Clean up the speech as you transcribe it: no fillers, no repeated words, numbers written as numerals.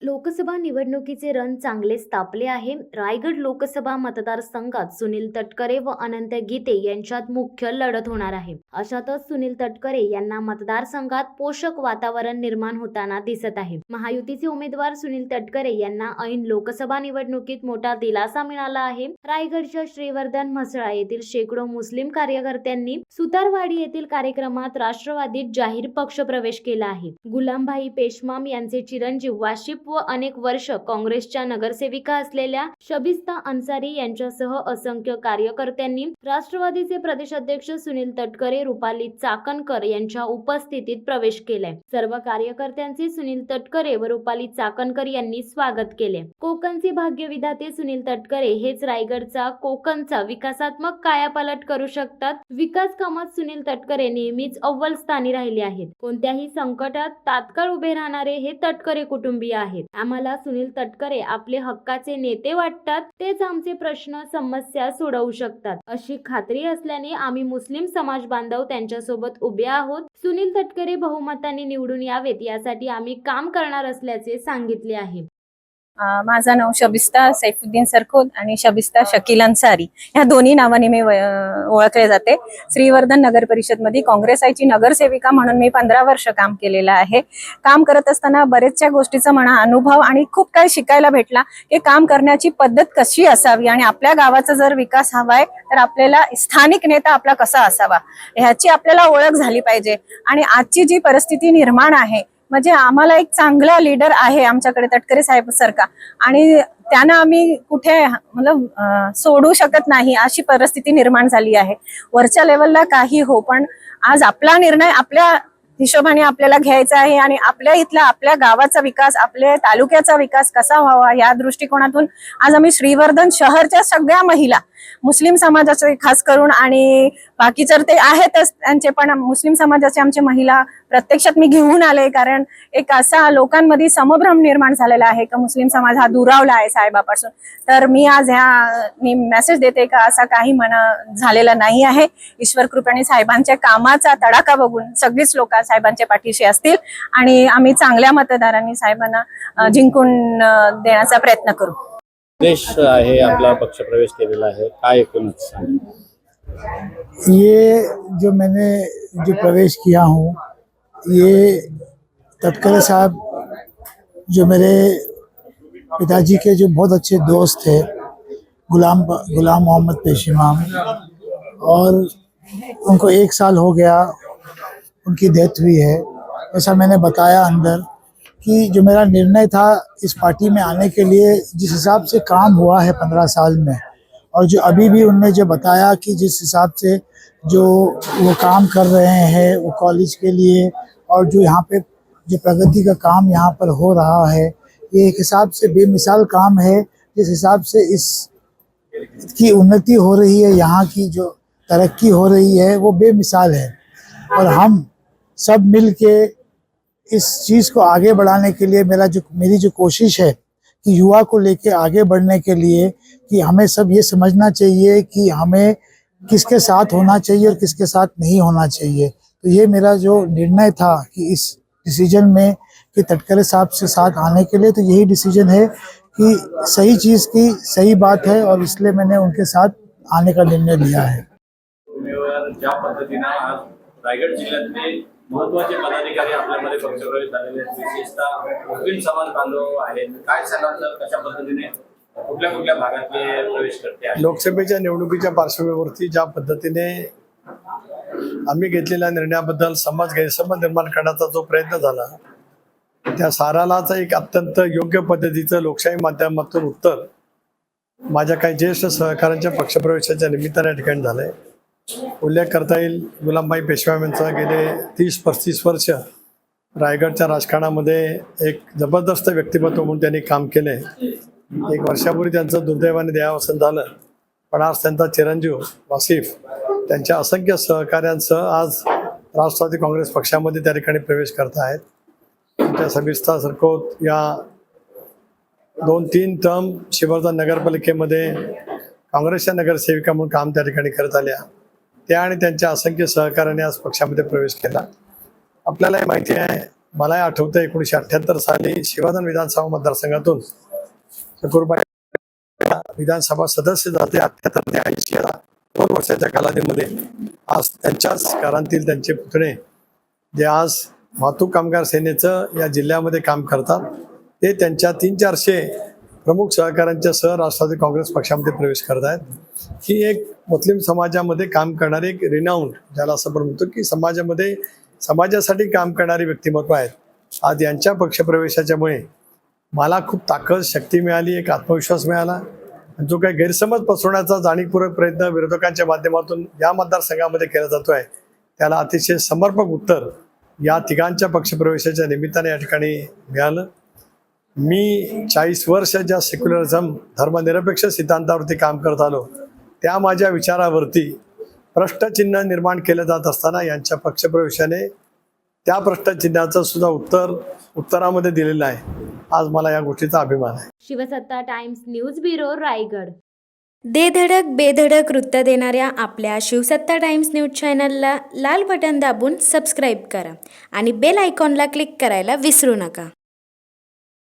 लोकसभा निवडणुकीचे रण चांगलेच तापले आहे. रायगड लोकसभा मतदारसंघात सुनील तटकरे व अनंत गीते यांच्यात मुख्य लढत होणार आहे. अशातच सुनील तटकरे यांना मतदारसंघात पोषक वातावरण निर्माण होताना दिसत आहे. महायुतीचे उमेदवार सुनील तटकरे यांना ऐन लोकसभा निवडणुकीत मोठा दिलासा मिळाला आहे. रायगडच्या श्रीवर्धन म्हसळा येथील शेकडो मुस्लिम कार्यकर्त्यांनी सुतारवाडी येथील कार्यक्रमात राष्ट्रवादीत जाहीर पक्षप्रवेश केला आहे. गुलामभाई पेशमाम यांचे चिरंजीव वाशिफ व अनेक वर्ष काँग्रेसच्या नगरसेविका असलेल्या शबिस्ता अन्सारी यांच्यासह असंख्य कार्यकर्त्यांनी राष्ट्रवादीचे प्रदेशाध्यक्ष सुनील तटकरे, रुपाली चाकणकर यांच्या उपस्थितीत प्रवेश केलाय. सर्व कार्यकर्त्यांचे सुनील तटकरे व रुपाली चाकणकर यांनी स्वागत केले. कोकणचे भाग्यविधाते सुनील तटकरे हेच रायगडचा कोकणचा विकासात्मक कायापालट करू शकतात. विकास कामात सुनील तटकरे नेहमीच अव्वल स्थानी राहिले आहेत. कोणत्याही संकटात तात्काळ उभे राहणारे हे तटकरे कुटुंबीय आहेत. आम्हाला सुनील तटकरे आपले हक्काचे नेते वाटतात. तेच आमचे प्रश्न समस्या सोडवू शकतात अशी खात्री असल्याने आम्ही मुस्लिम समाज बांधव त्यांच्यासोबत उभे आहोत. सुनील तटकरे बहुमताने निवडून यावेत यासाठी आम्ही काम करणार असल्याचे सांगितले आहे. माझं नाव शबिस्ता सैफुद्दीन सरखोद आणि शबिस्ता शकील अन्सारी ह्या दोन्ही नावाने मी ओळखले जाते. श्रीवर्धन नगर परिषद मध्ये काँग्रेसची नगरसेविका म्हणून मी 15 वर्ष काम केलेलं आहे. काम करत असताना बरेचशा गोष्टीचा म्हणा अनुभव आणि खूप काही शिकायला भेटला की काम करण्याची पद्धत कशी असावी आणि आपल्या गावाचा जर विकास हवाय तर आपल्याला स्थानिक नेता आपला कसा असावा ह्याची आपल्याला ओळख झाली पाहिजे. आणि आजची जी परिस्थिती निर्माण आहे म्हणजे आम्हाला एक चांगला लीडर आहे आमच्याकडे तटकरे साहेब सारखा आणि त्यांना आम्ही कुठे सोडू शकत नाही अशी परिस्थिती निर्माण झाली आहे. वरच्या लेवलला काही हो पण आज आपला निर्णय आपल्या हिशोबाने आपल्याला घ्यायचा आहे आणि आपल्या इथला आपल्या गावाचा विकास आपल्या तालुक्याचा विकास कसा व्हावा या दृष्टिकोनातून आज आम्ही श्रीवर्धन शहरच्या सगळ्या महिला मुस्लिम समाजाचे खास करून आणि बाकीचे ते आहेतच त्यांचे पण मुस्लिम समाजाचे आमचे महिला प्रत्यक्षात मी घेऊन आले. कारण एक असा लोकांमध्ये समभ्रम निर्माण झालेला आहे की मुस्लिम समाज हा दुरावला आहे साहेबापासून. तर मी आज मी मेसेज देते का असा काही झालेला नाही आहे. ईश्वर कृपेने साहेबांच्या कामाचा तडाखा बघून सगळीच लोक साहेबांच्या पाठीशी असतील आणि आम्ही चांगल्या मतदारांनी साहेबांना जिंकून देण्याचा प्रयत्न करू. देश आहे आपला पक्ष प्रवेश केलेला आहे काय एकूणच ये जो मैंने जो प्रवेश किया हूँ ये तटकरे साहब जो मेरे पिताजी के जो बहुत अच्छे दोस्त थे गुलाम मोहम्मद पेशीमाम और उनको 1 साल हो गया उनकी डेथ हुई है. ऐसा मैंने बताया अंदर कि जो मेरा निर्णय था इस पार्टी में आने के लिए जिस हिसाब से काम हुआ है 15 साल में और जो अभी भी उनने जो बताया कि जिस हिसाब से जो वो काम कर रहे हैं वो कॉलेज के लिए और जो यहाँ पे जो प्रगति का काम यहाँ पर हो रहा है ये एक हिसाब से बेमिसाल काम है. जिस हिसाब से इसकी उन्नति हो रही है यहाँ की जो तरक्की हो रही है वो बेमिसाल है और हम सब मिल के इस चीज़ को आगे बढ़ाने के लिए मेरी जो कोशिश है कि युवा को लेके आगे बढ़ने के लिए कि हमें सब ये समझना चाहिए कि हमें किसके साथ होना चाहिए और किसके साथ नहीं होना चाहिए. तो ये मेरा जो निर्णय था कि इस डिसीजन में कि तटकरे साहब से साथ आने के लिए तो यही डिसीजन है कि सही चीज़ की सही बात है और इसलिए मैंने उनके साथ आने का निर्णय लिया है. ज्या पद्धतीने आज रायगड जिल्ह्यातले महत्त्वाचे पदाधिकारी आपल्यामध्ये पक्षप्रवेश झालेले आहेत विशेषतः मुस्लिम समाज बांधव आहेत काय सांगाल तर कशा पद्धतीने कुठल्या भागातले प्रवेश करते आहेत. लोकसभेच्या निवडणुकीच्या पार्श्वभूमीवरती ज्या पद्धतीने आम्ही घेतलेल्या निर्णयाबद्दल गैरसमज निर्माण करण्याचा जो प्रयत्न झाला त्या सारालाच एक अत्यंत योग्य पद्धतीचं लोकशाही माध्यमातून उत्तर माझ्या काही ज्येष्ठ सहकाऱ्यांच्या पक्षप्रवेशाच्या निमित्ताने ठिकाणी झालंय. उल्लेख करता येईल गुलामभाई पेशवा यांचा गेले 30-35 वर्ष रायगडच्या राजकारणामध्ये एक जबरदस्त व्यक्तिमत्व म्हणून त्यांनी काम केले. 1 वर्षापूर्वी त्यांचं दुर्दैवाने देहावसान झालं पण आज त्यांचा चिरंजीव वासिफ त्यांच्या असंख्य सहकाऱ्यांसह आज राष्ट्रवादी काँग्रेस पक्षामध्ये त्या ठिकाणी प्रवेश करत आहेत. त्यांच्या शबिस्ता सरखोद या 2-3 टर्म श्रीवर्धन नगरपालिकेमध्ये काँग्रेसच्या नगरसेविका म्हणून काम त्या ठिकाणी करत आल्या. त्या आणि त्यांच्या असंख्य सहकार्याने आज पक्षामध्ये प्रवेश केला. आपल्याला माहिती आहे मला आठवतं 1978 साली शिवाधन विधानसभा मतदारसंघातून चकुरबाई विधानसभा सदस्य झाले 78 ते 80 या 2 वर्षाच्या कालावधीमध्ये. आज त्यांच्याच घरातील त्यांचे पुतणे जे आज वाहतूक कामगार सेनेचं या जिल्ह्यामध्ये काम करतात, ते त्यांच्या 300-400 प्रमुख सहकाऱ्यांच्या सह राष्ट्रवादी काँग्रेस पक्षामध्ये प्रवेश करत आहेत. ही एक मुस्लिम समाजामध्ये काम करणारी एक रिनाऊंड, ज्याला असं आपण म्हणतो की समाजामध्ये समाजासाठी काम करणारी व्यक्तिमत्व आहेत. आज यांच्या पक्षप्रवेशाच्यामुळे मला खूप ताकद शक्ती मिळाली, एक आत्मविश्वास मिळाला. जो काही गैरसमज पसरवण्याचा जाणीवपूर्वक प्रयत्न विरोधकांच्या माध्यमातून या मतदारसंघामध्ये केला जातोय, त्याला अतिशय समर्पक उत्तर या तिघांच्या पक्षप्रवेशाच्या निमित्ताने या ठिकाणी मिळालं. मी 40 वर्ष ज्या सेक्युलरिझम धर्मनिरपेक्ष सिद्धांतावरती काम करत आलो, त्या माझ्या विचारावरती प्रश्नचिन्ह निर्माण केलं जात असताना यांच्या पक्षप्रवेशाने त्या प्रश्नचिन्हाचं सुद्धा उत्तरामध्ये दिलेलं आहे. आज मला या गोष्टीचा अभिमान आहे. शिवसत्ता टाइम्स न्यूज ब्युरो रायगड. दे धडक बेधडक वृत्त देणाऱ्या आपल्या शिवसत्ता टाइम्स न्यूज चॅनलला लाल बटन दाबून सबस्क्राईब करा आणि बेल आयकॉनला क्लिक करायला विसरू नका.